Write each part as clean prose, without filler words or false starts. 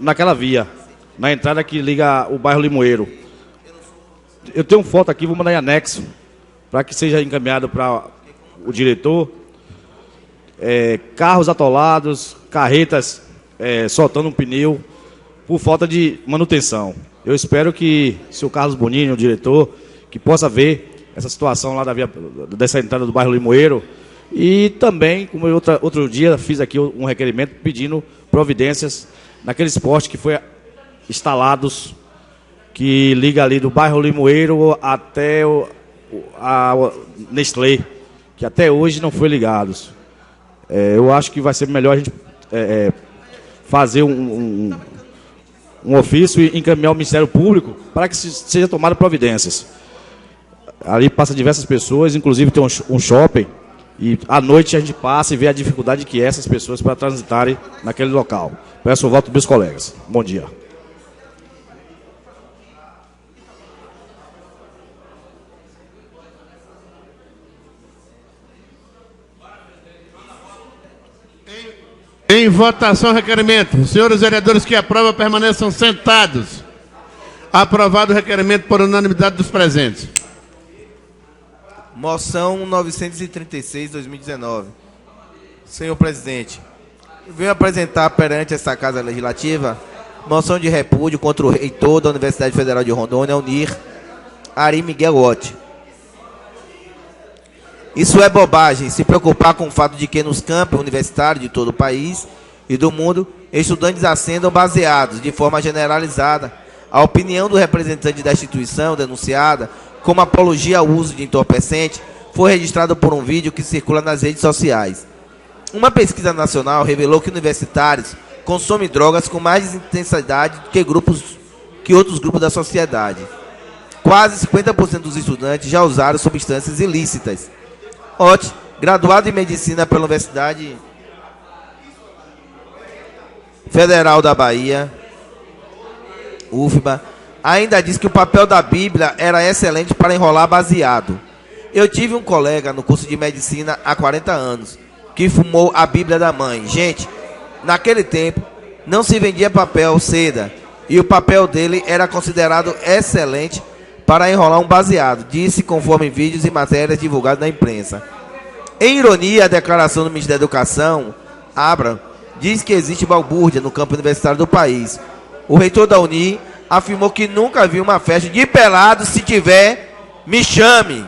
naquela via, na entrada que liga o bairro Limoeiro. Eu tenho uma foto aqui, vou mandar em anexo, para que seja encaminhado para o diretor. Carros atolados, carretas soltando um pneu, por falta de manutenção. Eu espero que o senhor Carlos Bonini, o diretor, que possa ver essa situação lá dessa entrada do bairro Limoeiro. E também, como eu outro dia fiz aqui um requerimento pedindo providências naqueles postes que foi instalados, que liga ali do bairro Limoeiro até a Nestlé, que até hoje não foi ligados. Eu acho que vai ser melhor a gente fazer um ofício e encaminhar ao Ministério Público para que seja tomada providências. Ali passa diversas pessoas, inclusive tem um shopping, e à noite a gente passa e vê a dificuldade que é essas pessoas para transitarem naquele local. Peço o voto dos meus colegas. Bom dia. Em votação, requerimento. Senhores vereadores que aprovam, permaneçam sentados. Aprovado o requerimento por unanimidade dos presentes. Moção 936/2019. Senhor presidente, venho apresentar perante esta Casa Legislativa moção de repúdio contra o reitor da Universidade Federal de Rondônia, UNIR, Ari Miguel Otti. Isso é bobagem, se preocupar com o fato de que nos campos universitários de todo o país e do mundo, estudantes ascendam baseados, de forma generalizada, a opinião do representante da instituição denunciada como apologia ao uso de entorpecente foi registrado por um vídeo que circula nas redes sociais. Uma pesquisa nacional revelou que universitários consomem drogas com mais intensidade que outros grupos da sociedade. Quase 50% dos estudantes já usaram substâncias ilícitas. Otti, graduado em Medicina pela Universidade Federal da Bahia, UFBA, ainda diz que o papel da Bíblia era excelente para enrolar baseado. Eu tive um colega no curso de Medicina há 40 anos, que fumou a Bíblia da mãe. Gente, naquele tempo, não se vendia papel seda, e o papel dele era considerado excelente para enrolar um baseado, disse conforme vídeos e matérias divulgadas na imprensa. Em ironia, a declaração do Ministério da Educação, Abra, diz que existe balbúrdia no campo universitário do país. O reitor da Uni afirmou que nunca viu uma festa de pelados, se tiver, me chame.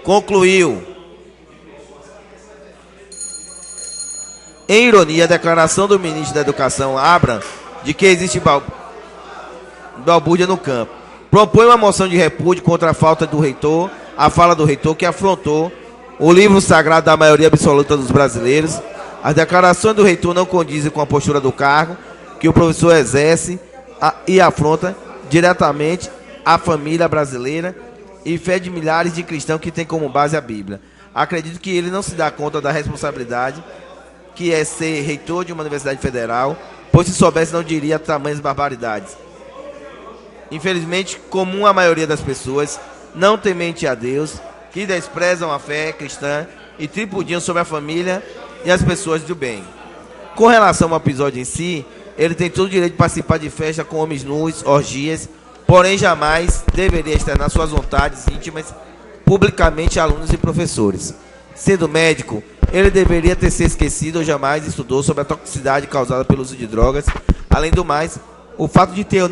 Concluiu. Em ironia, a declaração do ministro da Educação, Abra, de que existe balbúrdia no campo. Propõe uma moção de repúdio contra a fala do reitor que afrontou o livro sagrado da maioria absoluta dos brasileiros. As declarações do reitor não condizem com a postura do cargo que o professor exerce e afronta diretamente a família brasileira e fé de milhares de cristãos que têm como base a Bíblia. Acredito que ele não se dá conta da responsabilidade que é ser reitor de uma universidade federal, pois se soubesse não diria tamanhas barbaridades. Infelizmente, comum a maioria das pessoas, não temente a Deus, que desprezam a fé cristã e tripudiam sobre a família e as pessoas do bem. Com relação ao episódio em si, ele tem todo o direito de participar de festa com homens nus, orgias, porém jamais deveria externar suas vontades íntimas publicamente a alunos e professores. Sendo médico, ele deveria ter se esquecido ou jamais estudou sobre a toxicidade causada pelo uso de drogas. Além do mais, o fato de ter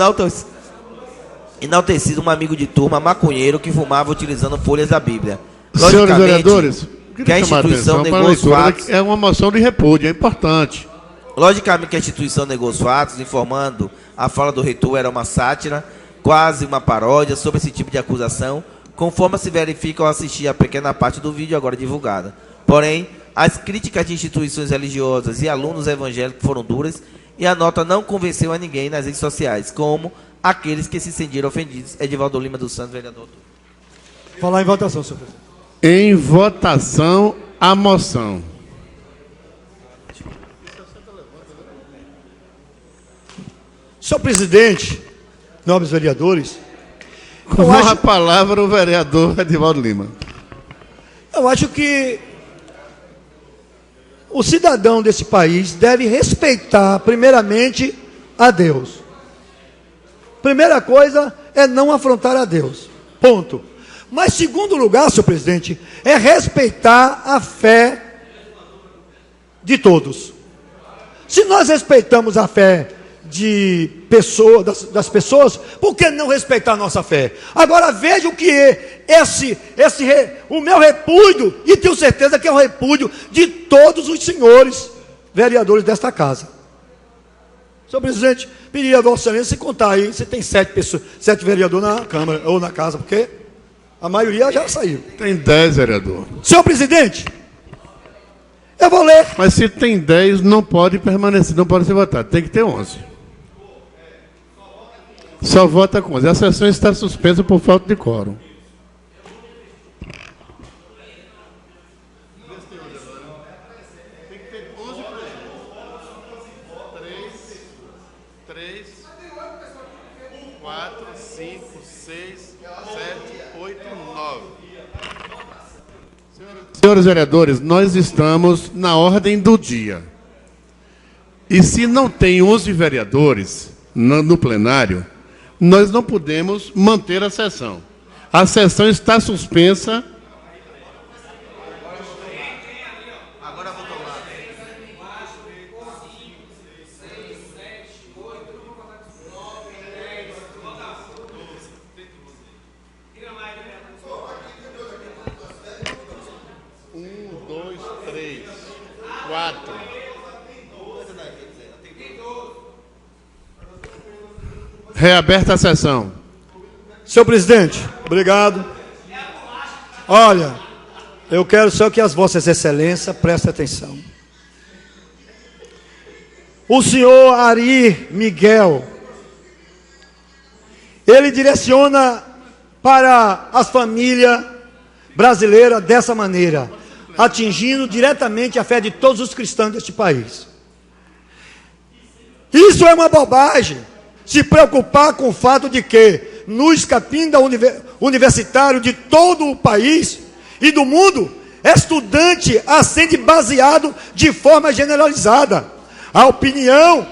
enaltecido um amigo de turma maconheiro que fumava utilizando folhas da Bíblia. Senhores vereadores, que a instituição negou os fatos. É uma moção de repúdio, é importante. Logicamente que a instituição negou os fatos, informando a fala do reitor era uma sátira, quase uma paródia sobre esse tipo de acusação, conforme se verifica ao assistir a pequena parte do vídeo agora divulgada. Porém, as críticas de instituições religiosas e alunos evangélicos foram duras e a nota não convenceu a ninguém nas redes sociais, como aqueles que se sentiram ofendidos. Edivaldo Lima dos Santos, vereador. Falar em votação, senhor presidente. Em votação, a moção. Senhor presidente, nobres vereadores, Com a palavra o vereador Edivaldo Lima. Eu acho que o cidadão desse país deve respeitar, primeiramente, a Deus. Primeira coisa é não afrontar a Deus. Ponto. Mas segundo lugar, senhor presidente, é respeitar a fé de todos. Se nós respeitamos a fé de pessoas, das pessoas, por que não respeitar a nossa fé? Agora veja o que é o meu repúdio, e tenho certeza que é o repúdio de todos os senhores vereadores desta casa. Senhor presidente, pediria a Vossa Excelência contar aí, se tem 7 vereadores na Câmara ou na casa, porque a maioria já saiu. Tem 10, vereador. Senhor presidente, eu vou ler. Mas se tem 10, não pode permanecer, não pode ser votado. Tem que ter 11. Só vota com 11. A sessão está suspensa por falta de quórum. Tem que ter 11 presentes. 3, 4, 5, 6, 7, 8, 9. Senhores vereadores, nós estamos na ordem do dia. E se não tem 11 vereadores no plenário, nós não podemos manter a sessão. A sessão está suspensa. Reaberta a sessão. Senhor presidente, obrigado. Olha, eu quero só que as vossas excelências prestem atenção. O senhor Ari Miguel, ele direciona para as famílias brasileiras dessa maneira, atingindo diretamente a fé de todos os cristãos deste país. Isso é uma bobagem. Se preocupar com o fato de que no escapim universitário de todo o país e do mundo, estudante ascende baseado de forma generalizada. A opinião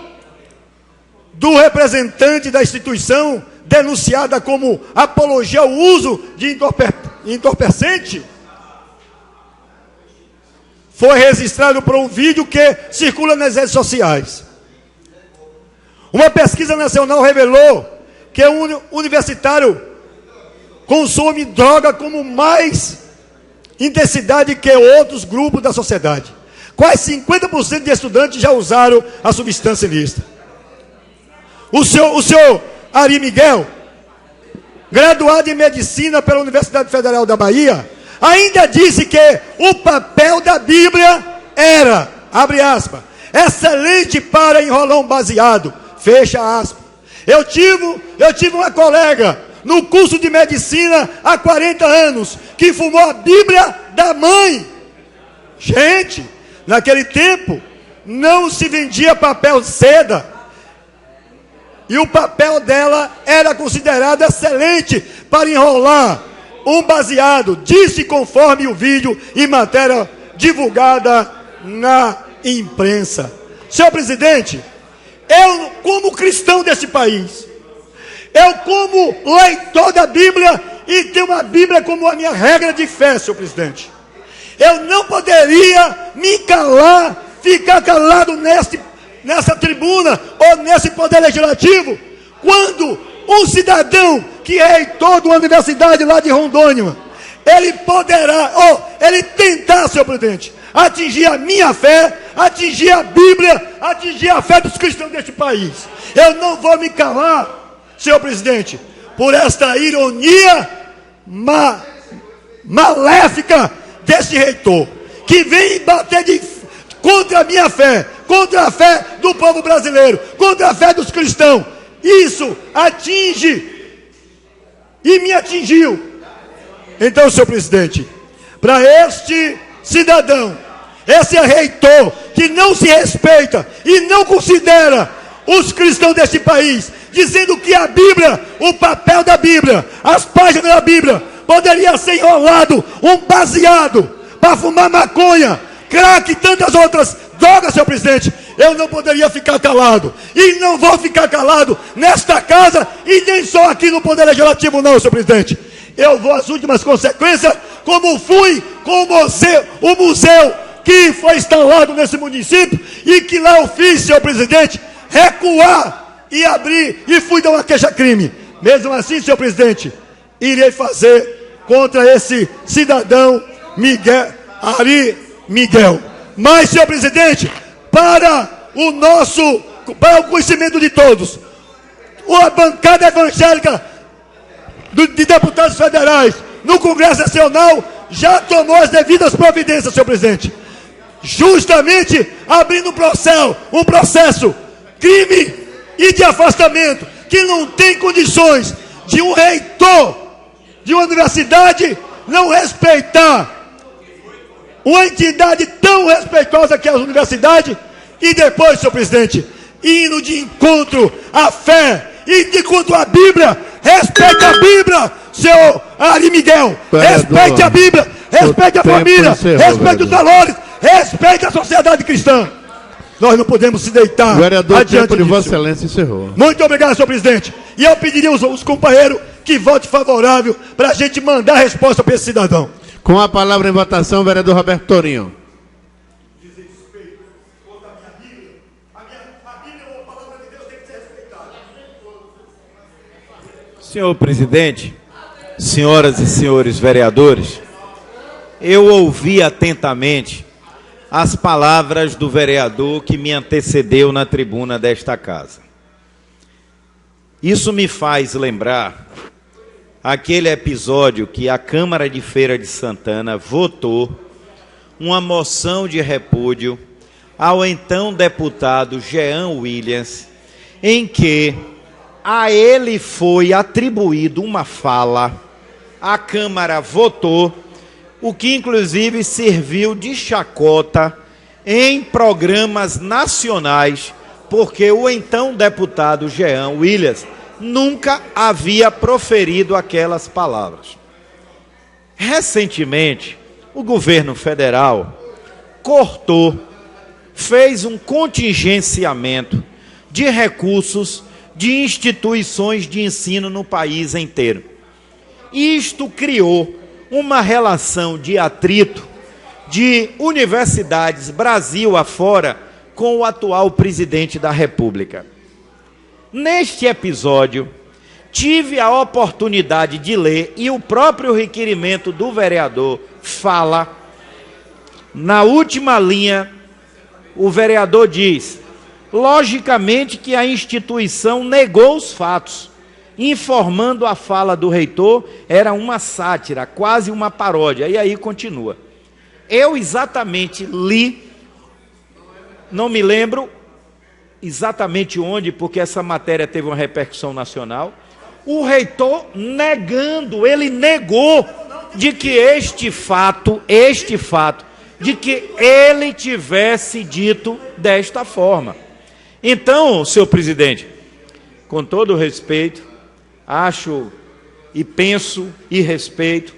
do representante da instituição denunciada como apologia ao uso de entorpecente foi registrado por um vídeo que circula nas redes sociais. Uma pesquisa nacional revelou que um universitário consome droga com mais intensidade que outros grupos da sociedade. Quase 50% de estudantes já usaram a substância ilícita. O senhor Ari Miguel, graduado em medicina pela Universidade Federal da Bahia, ainda disse que o papel da Bíblia era, abre aspas, excelente para enrolar um baseado. Fecha aspas. Eu tive uma colega no curso de medicina há 40 anos que fumou a Bíblia da mãe. Gente, naquele tempo não se vendia papel seda. E o papel dela era considerado excelente para enrolar um baseado. Disse conforme o vídeo e matéria divulgada na imprensa. Senhor presidente, eu, como cristão desse país, eu, como leitor da Bíblia, e tenho uma Bíblia como a minha regra de fé, senhor presidente, eu não poderia me calar, ficar calado nessa tribuna, ou nesse poder legislativo, quando um cidadão que é reitor de uma universidade lá de Rondônia, ele poderá, ele tentar, senhor presidente, atingir a minha fé, atingir a Bíblia, atingir a fé dos cristãos deste país. Eu não vou me calar, senhor presidente, por esta ironia maléfica desse reitor, que vem bater contra a minha fé, contra a fé do povo brasileiro, contra a fé dos cristãos. Isso atinge e me atingiu. Então, senhor presidente, para este cidadão, esse reitor que não se respeita e não considera os cristãos deste país, dizendo que a Bíblia, o papel da Bíblia, as páginas da Bíblia, poderia ser enrolado um baseado para fumar maconha, crack e tantas outras drogas, senhor presidente. eu não poderia ficar calado. E não vou ficar calado nesta casa e nem só aqui no Poder Legislativo não, senhor presidente. Eu vou às últimas consequências, como fui com o museu que foi instalado nesse município e que lá eu fiz, senhor presidente, recuar e abrir e fui dar uma queixa-crime. Mesmo assim, senhor presidente, irei fazer contra esse cidadão Ari Miguel. Mas, senhor presidente, para o conhecimento de todos, a bancada evangélica de deputados federais no Congresso Nacional já tomou as devidas providências, senhor presidente, justamente abrindo um processo crime e de afastamento, que não tem condições de um reitor de uma universidade não respeitar uma entidade tão respeitosa que é a universidade, e depois, senhor presidente, indo de encontro à fé e de encontro à Bíblia. Respeite a Bíblia, senhor Ari Miguel. Respeite a Bíblia, respeite a família, respeite os valores, respeite a sociedade cristã. Nós não podemos se deitar adiante disso. Vossa Excelência encerrou. Muito obrigado, senhor presidente. E eu pediria aos companheiros que votem favorável para a gente mandar a resposta para esse cidadão. Com a palavra em votação, vereador Roberto Torinho. Senhor presidente, senhoras e senhores vereadores, eu ouvi atentamente as palavras do vereador que me antecedeu na tribuna desta casa. Isso me faz lembrar aquele episódio que a Câmara de Feira de Santana votou uma moção de repúdio ao então deputado Jean Williams, em que a ele foi atribuído uma fala, a Câmara votou, o que inclusive serviu de chacota em programas nacionais, porque o então deputado Jean Williams nunca havia proferido aquelas palavras. Recentemente, o governo federal fez um contingenciamento de recursos de instituições de ensino no país inteiro. Isto criou uma relação de atrito de universidades Brasil afora com o atual presidente da República. Neste episódio, tive a oportunidade de ler, e o próprio requerimento do vereador fala, na última linha, o vereador diz: logicamente que a instituição negou os fatos, informando a fala do reitor era uma sátira, quase uma paródia. E aí continua. Eu exatamente li, não me lembro exatamente onde, porque essa matéria teve uma repercussão nacional, o reitor negando, ele negou de que este fato, de que ele tivesse dito desta forma. Então, senhor presidente, com todo o respeito, acho e penso e respeito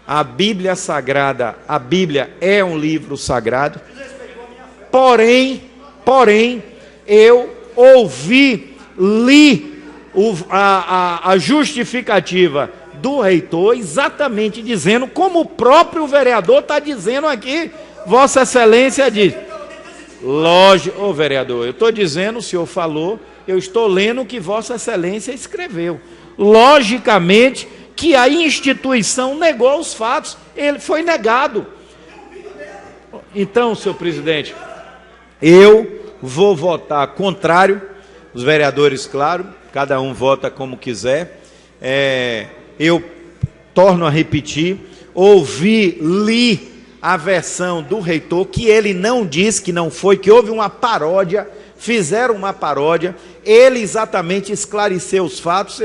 a Bíblia Sagrada. A Bíblia é um livro sagrado. Porém, eu li a justificativa do reitor exatamente dizendo, como o próprio vereador está dizendo aqui, Vossa Excelência diz. Lógico, vereador, eu estou dizendo, o senhor falou, eu estou lendo o que Vossa Excelência escreveu. Logicamente que a instituição negou os fatos, ele foi negado. Então, senhor presidente, eu vou votar contrário, os vereadores, claro, cada um vota como quiser. Eu torno a repetir, li a versão do reitor, que ele não disse que não foi, que houve uma paródia, fizeram uma paródia, ele exatamente esclareceu os fatos.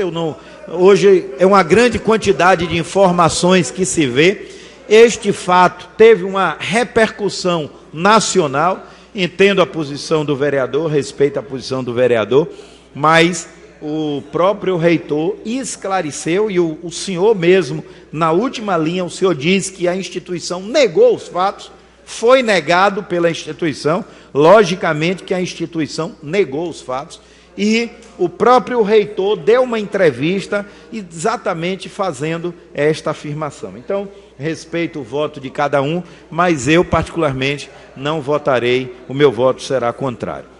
Hoje é uma grande quantidade de informações que se vê. Este fato teve uma repercussão nacional. Entendo a posição do vereador, respeito a posição do vereador, mas o próprio reitor esclareceu, e o senhor mesmo, na última linha, o senhor diz que a instituição negou os fatos. Foi negado pela instituição, logicamente que a instituição negou os fatos, e o próprio reitor deu uma entrevista exatamente fazendo esta afirmação. Então, respeito o voto de cada um, mas eu particularmente não votarei, o meu voto será contrário.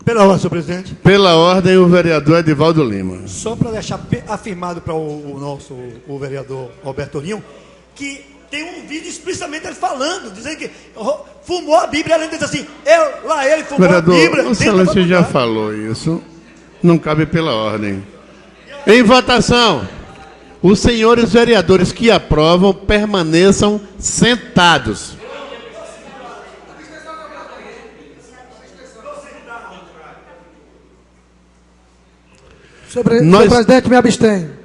Pela ordem, senhor presidente. Pela ordem, o vereador Edivaldo Lima. Só para deixar afirmado para o vereador Roberto Torinho, que tem um vídeo explicitamente ele falando, dizendo que fumou a Bíblia, ele diz assim, ele fumou Vereador, a Bíblia. o excelência já falou isso, não cabe pela ordem. Em votação, os senhores vereadores que aprovam permaneçam sentados. Senhor presidente, me abstenho.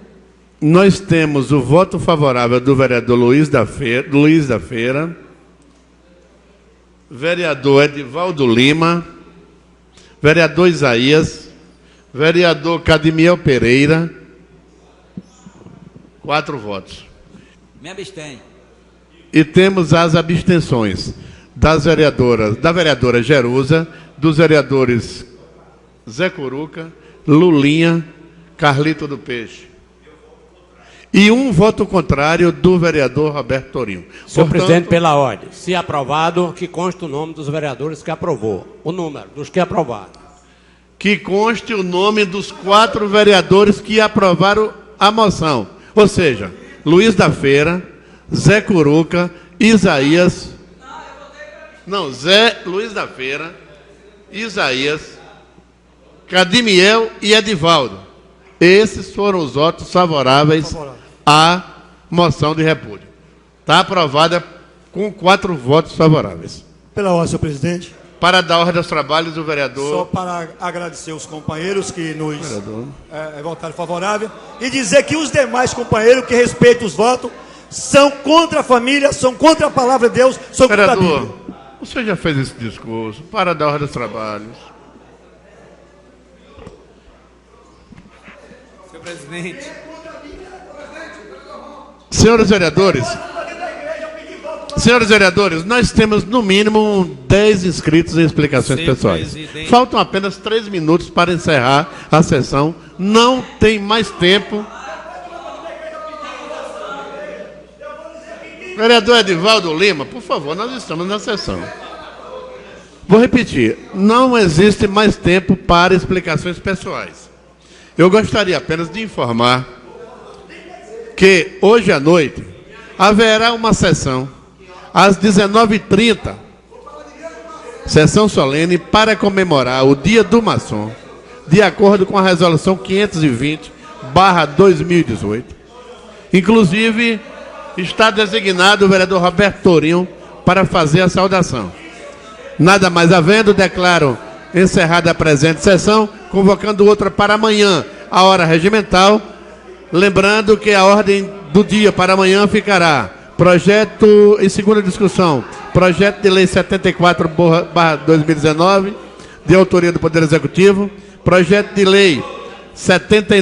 Nós temos o voto favorável do vereador Luiz da Feira, vereador Edivaldo Lima, vereador Isaías, vereador Cadmiel Pereira, 4 votos. Me abstenho. E temos as abstenções da vereadora Jerusa, dos vereadores Zé Curuca, Lulinha, Carlito do Peixe. E um voto contrário do vereador Roberto Torinho. Senhor presidente, pela ordem, se aprovado, que conste o nome dos vereadores que aprovou. O número dos que aprovaram. Que conste o nome dos 4 vereadores que aprovaram a moção. Ou seja, Luiz da Feira, Zé Curuca, Isaías... Não, Luiz da Feira, Isaías, Cadmiel e Edivaldo. Esses foram os votos favoráveis à moção de repúdio. Está aprovada com 4 votos favoráveis. Pela ordem, senhor presidente. Para dar ordem aos trabalhos, o vereador... Só para agradecer os companheiros que nos votaram favorável e dizer que os demais companheiros que respeitam os votos são contra a família, são contra a palavra de Deus, são contra a Bíblia. Vereador, o senhor já fez esse discurso. Para dar ordem aos trabalhos. Senhor presidente. Senhores vereadores, nós temos no mínimo 10 inscritos em explicações pessoais. Presidente. Faltam apenas 3 minutos para encerrar a sessão. Não tem mais tempo. Vereador Edivaldo Lima, por favor, nós estamos na sessão. Vou repetir, não existe mais tempo para explicações pessoais. Eu gostaria apenas de informar que hoje à noite haverá uma sessão às 19h30, sessão solene para comemorar o Dia do Maçom, de acordo com a resolução 520/2018. Inclusive, está designado o vereador Roberto Torinho para fazer a saudação. Nada mais havendo, declaro encerrada a presente sessão, convocando outra para amanhã, a hora regimental. Lembrando que a ordem do dia para amanhã ficará: projeto em segunda discussão, projeto de lei 74/2019, de autoria do Poder Executivo, projeto de lei 79